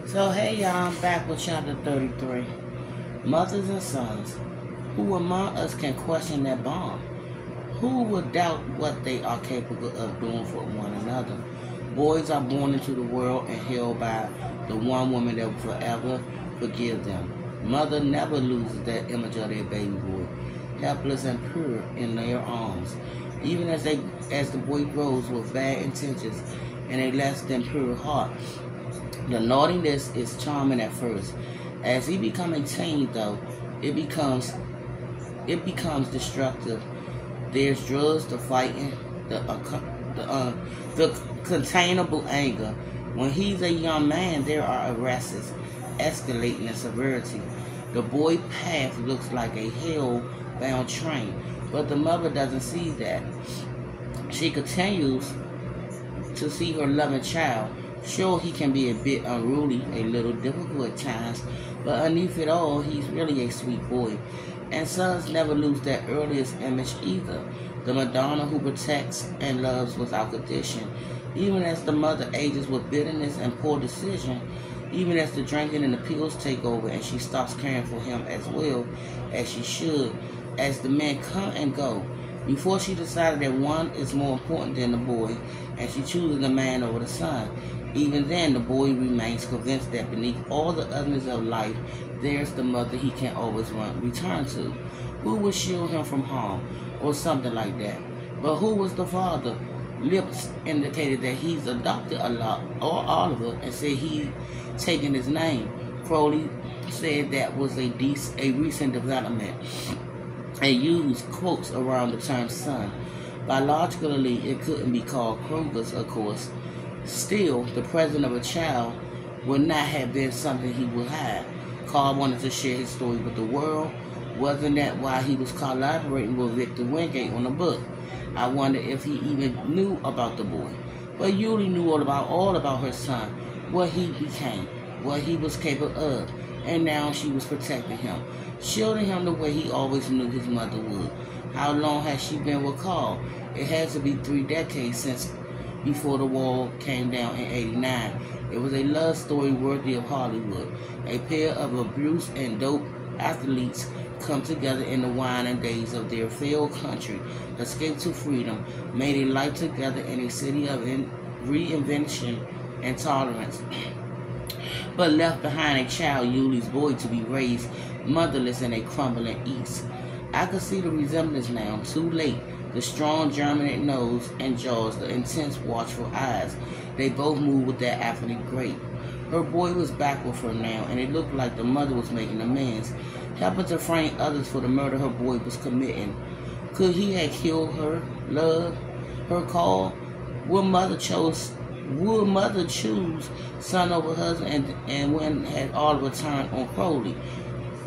So hey y'all, I'm back with chapter 33. Mothers and sons. Who among us can question their bond? Who would doubt what they are capable of doing for one another? Boys are born into the world and held by the one woman that will forever forgive them. Mother never loses that image of their baby boy, helpless and pure in their arms. Even as the boy grows with bad intentions and a less than pure heart, the naughtiness is charming at first. As he becomes a teen, though, it becomes destructive. There's drugs, the fighting, the containable anger. When he's a young man, there are arrests, escalating in severity. The boy path looks like a hell-bound train, but the mother doesn't see that. She continues to see her loving child. Sure, he can be a bit unruly, a little difficult at times, but underneath it all, he's really a sweet boy. And sons never lose that earliest image either. The Madonna who protects and loves without condition. Even as the mother ages with bitterness and poor decision, even as the drinking and the pills take over and she stops caring for him as well as she should, as the men come and go, before she decided that one is more important than the boy, and she chooses the man over the son. Even then, the boy remains convinced that beneath all the ugliness of life, there's the mother he can always return to, who will shield him from harm, or something like that. But who was the father? Lips indicated that he's adopted a lot, or Oliver, and said he taken his name. Crowley said that was a recent development, and used quotes around the term son. Biologically, it couldn't be called Kruger's, of course. Still, the presence of a child would not have been something he would hide. Carl wanted to share his story with the world. Wasn't that why he was collaborating with Victor Wingate on the book? I wonder if he even knew about the boy. But Yulie knew all about her son, what he became, what he was capable of, and now she was protecting him, shielding him the way he always knew his mother would. How long has she been with Carl? It has to be 3 decades since before the wall came down in '89. It was a love story worthy of Hollywood. A pair of abused and dope athletes come together in the winding days of their failed country, escaped to freedom, made a life together in a city of reinvention and tolerance, but left behind a child, Yulie's boy, to be raised motherless in a crumbling East. I could see the resemblance now, too late. The strong German nose and jaws, the intense watchful eyes. They both moved with that athletic grace. Her boy was back with her now, and it looked like the mother was making amends, helping to frame others for the murder her boy was committing. Could he have killed her love, her call? Would mother choose son over husband? And when had Oliver turned on Crowley,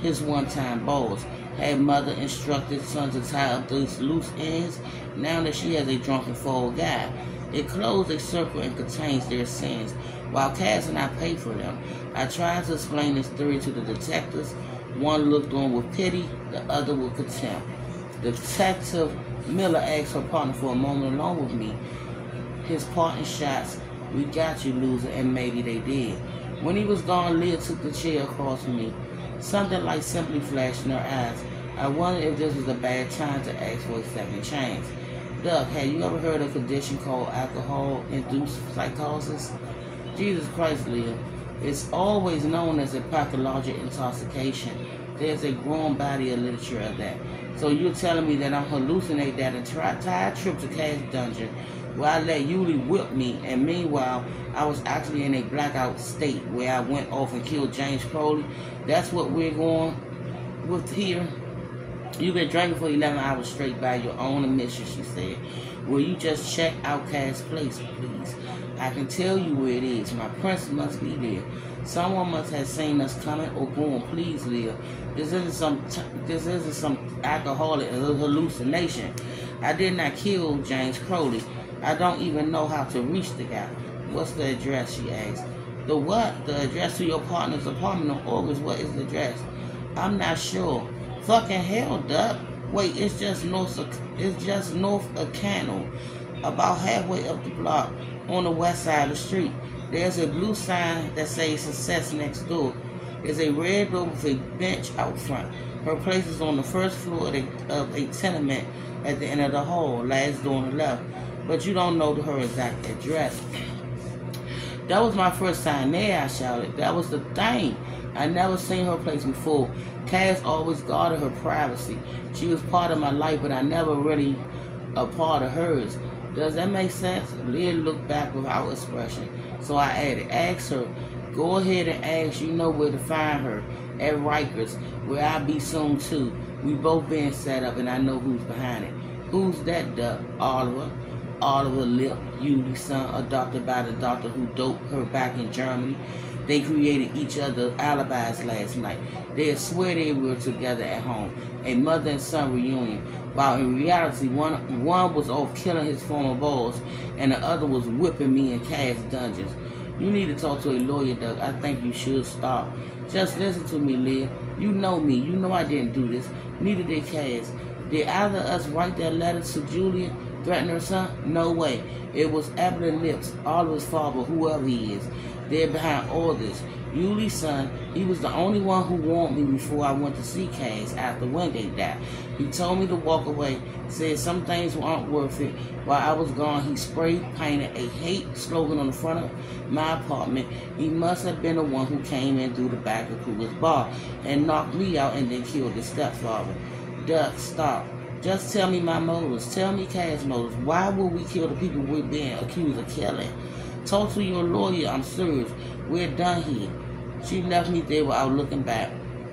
his one-time boss? Had mother instructed son to tie up those loose ends? Now that she has a drunken fall guy, it closed a circle and contains their sins, while Cass and I pay for them. I tried to explain this theory to the detectives. One looked on with pity, the other with contempt. Detective Miller asked her partner for a moment alone with me. His parting shots, "We got you, loser," and maybe they did. When he was gone, Leah took the chair across from me. Something like simply flashed in her eyes. I wondered if this was a bad time to ask for a second chance. Doug, have you ever heard of a condition called alcohol-induced psychosis? Jesus Christ, Leah. It's always known as a pathological intoxication. There's a growing body of literature of that. So you're telling me that I'm hallucinating that entire trip to Cash Dungeon where I let Yulie whip me, and meanwhile I was actually in a blackout state where I went off and killed James Crowley? That's what we're going with here? You've been drinking for 11 hours straight by your own admission, she said. Will you just check out Cass' place, please? I can tell you where it is. My prince must be there. Someone must have seen us coming or going. Please, Leah. This isn't some alcoholic hallucination. I did not kill James Crowley. I don't even know how to reach the guy. What's the address, she asked. The what? The address to your partner's apartment on August. What is the address? I'm not sure. Fucking hell, Doug. Wait, it's just north of Canal, about halfway up the block on the west side of the street. There's a blue sign that says success next door. There's a red door with a bench out front. Her place is on the first floor of a tenement at the end of the hall, last door on the left. But you don't know her exact address. That was my first time there, I shouted. That was the thing. I never seen her place before. Cass always guarded her privacy. She was part of my life, but I never really a part of hers. Does that make sense? Leah looked back without expression. So I added, ask her. Go ahead and ask. You know where to find her. At Rikers, where I'll be soon too. We both being set up and I know who's behind it. Who's that duck? Oliver. Oliver Lip, Yuli's son, adopted by the doctor who doped her back in Germany. They created each other's alibis last night. They swear they were together at home. A mother and son reunion. While in reality, one was off killing his former boss and the other was whipping me in Cass dungeons. You need to talk to a lawyer, Doug. I think you should stop. Just listen to me, Leah. You know me. You know I didn't do this. Neither did Cass. Did either of us write that letter to Julia, threaten her son? No way. It was Evelyn Lips, Oliver's father, whoever he is. They're behind all this. Yuli's son, he was the only one who warned me before I went to see Cass after Wingate died. He told me to walk away, said some things aren't worth it. While I was gone, he spray painted a hate slogan on the front of my apartment. He must have been the one who came in through the back of Kruger's bar and knocked me out and then killed his stepfather. Duck, stop. Just tell me my motives. Tell me Cass' motives. Why would we kill the people we're being accused of killing? Talk to your lawyer, I'm serious. We're done here. She left me there without looking back.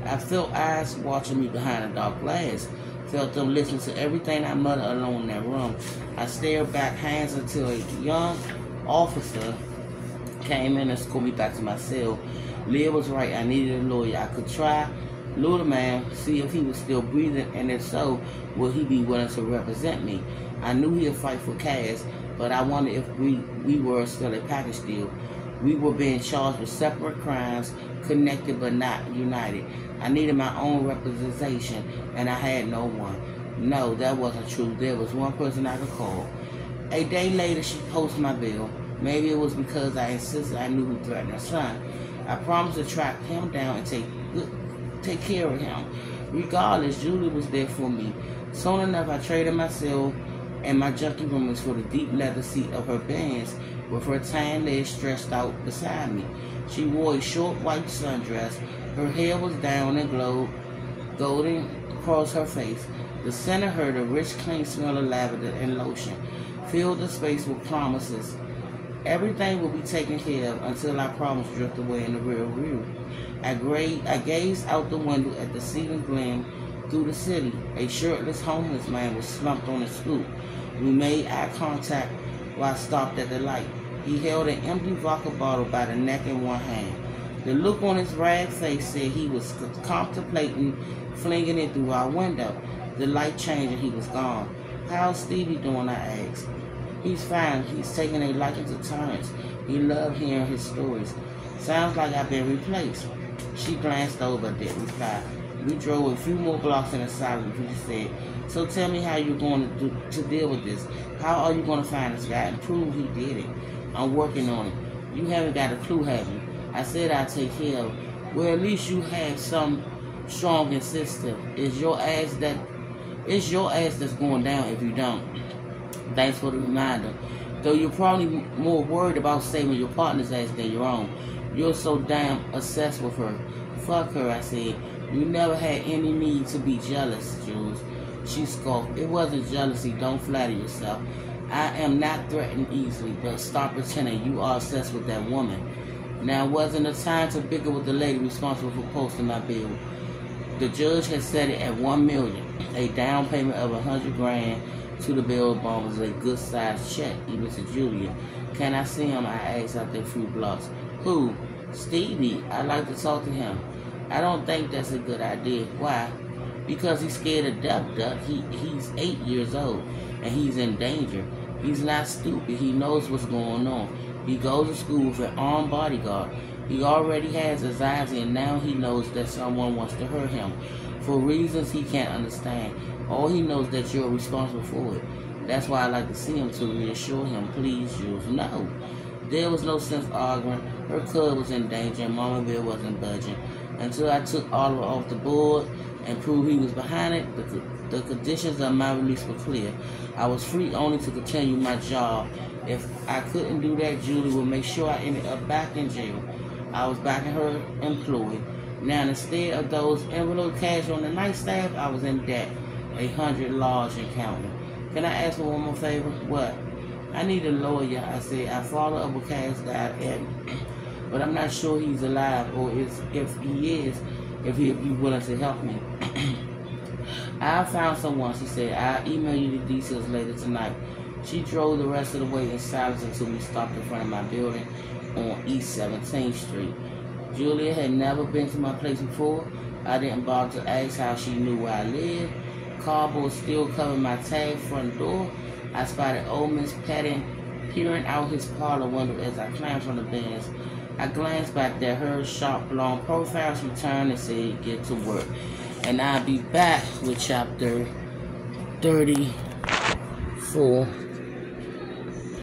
I felt eyes watching me behind the dark glass. Felt them listening to everything I muttered alone in that room. I stared back hands until a young officer came in and escorted me back to my cell. Leah was right. I needed a lawyer. I could try lure the man, see if he was still breathing, and if so, would he be willing to represent me? I knew he'd fight for Cass, but I wondered if we were still a package deal. We were being charged with separate crimes, connected but not united. I needed my own representation, and I had no one. No, that wasn't true. There was one person I could call. A day later, she posted my bill. Maybe it was because I insisted I knew who threatened her son. I promised to track him down and take care of him. Regardless, Julie was there for me. Soon enough, I traded my cell and my junkie roommates for the deep leather seat of her Benz with her tan legs stretched out beside me. She wore a short white sundress. Her hair was down and glowed golden across her face. The scent of her, the rich, clean smell of lavender and lotion, filled the space with promises. Everything will be taken care of until our problems drift away in the rear view. I gazed out the window at the ceiling gleam through the city. A shirtless homeless man was slumped on a stoop. We made eye contact while I stopped at the light. He held an empty vodka bottle by the neck in one hand. The look on his rag face said he was contemplating flinging it through our window. The light changed and he was gone. How's Stevie doing? I asked. He's fine. He's taking a liking to Terrence. He loved hearing his stories. Sounds like I've been replaced. She glanced over but didn't reply. We drove a few more blocks in a silence. She said, so tell me how you're going to deal with this. How are you going to find this guy and prove he did it? I'm working on it. You haven't got a clue, have you? I said I'd take care of it. Well, at least you have some strong and sister. It's your ass that's going down if you don't. Thanks for the reminder. Though you're probably more worried about saving your partner's ass than your own. You're so damn obsessed with her. Fuck her, I said. You never had any need to be jealous, Jules. She scoffed. It wasn't jealousy. Don't flatter yourself. I am not threatened easily, but stop pretending you are obsessed with that woman. Now, wasn't the time to bicker with the lady responsible for posting my bill. The judge had set it at $1 million. A down payment of $100,000 to the bail bond was a good-sized check, even to Julia. Can I see him? I asked after a few blocks. Who? Stevie. I'd like to talk to him. I don't think that's a good idea. Why? Because he's scared of death, Duck. He's 8 years old, and he's in danger. He's not stupid. He knows what's going on. He goes to school with an armed bodyguard. He already has anxiety, and now he knows that someone wants to hurt him for reasons he can't understand. All he knows that you're responsible for it. That's why I like to see him, to reassure him. Please, Jules. No. There was no sense arguing. Her cub was in danger and Mama Bear wasn't budging. Until I took Oliver off the board and proved he was behind it, the conditions of my release were clear. I was free only to continue my job. If I couldn't do that, Julie would make sure I ended up back in jail. I was back in her employ. Now, instead of those envelope cash on the nightstand, I was in debt, 100 large and counting. Can I ask for one more favor? What? I need a lawyer, I said. I follow up with Cass died, but I'm not sure he's alive, or if he is, if he'd be willing to help me. I found someone, she said. I'll email you the details later tonight. She drove the rest of the way in silence until we stopped in front of my building on East 17th Street. Julia had never been to my place before. I didn't bother to ask how she knew where I lived. Cardboard still covered my tag front door. I spotted old Miss Patton peering out his parlor window as I climbed from the bench. I glanced back at her sharp, long profile. She turned and said, "Get to work." And I'll be back with chapter 34.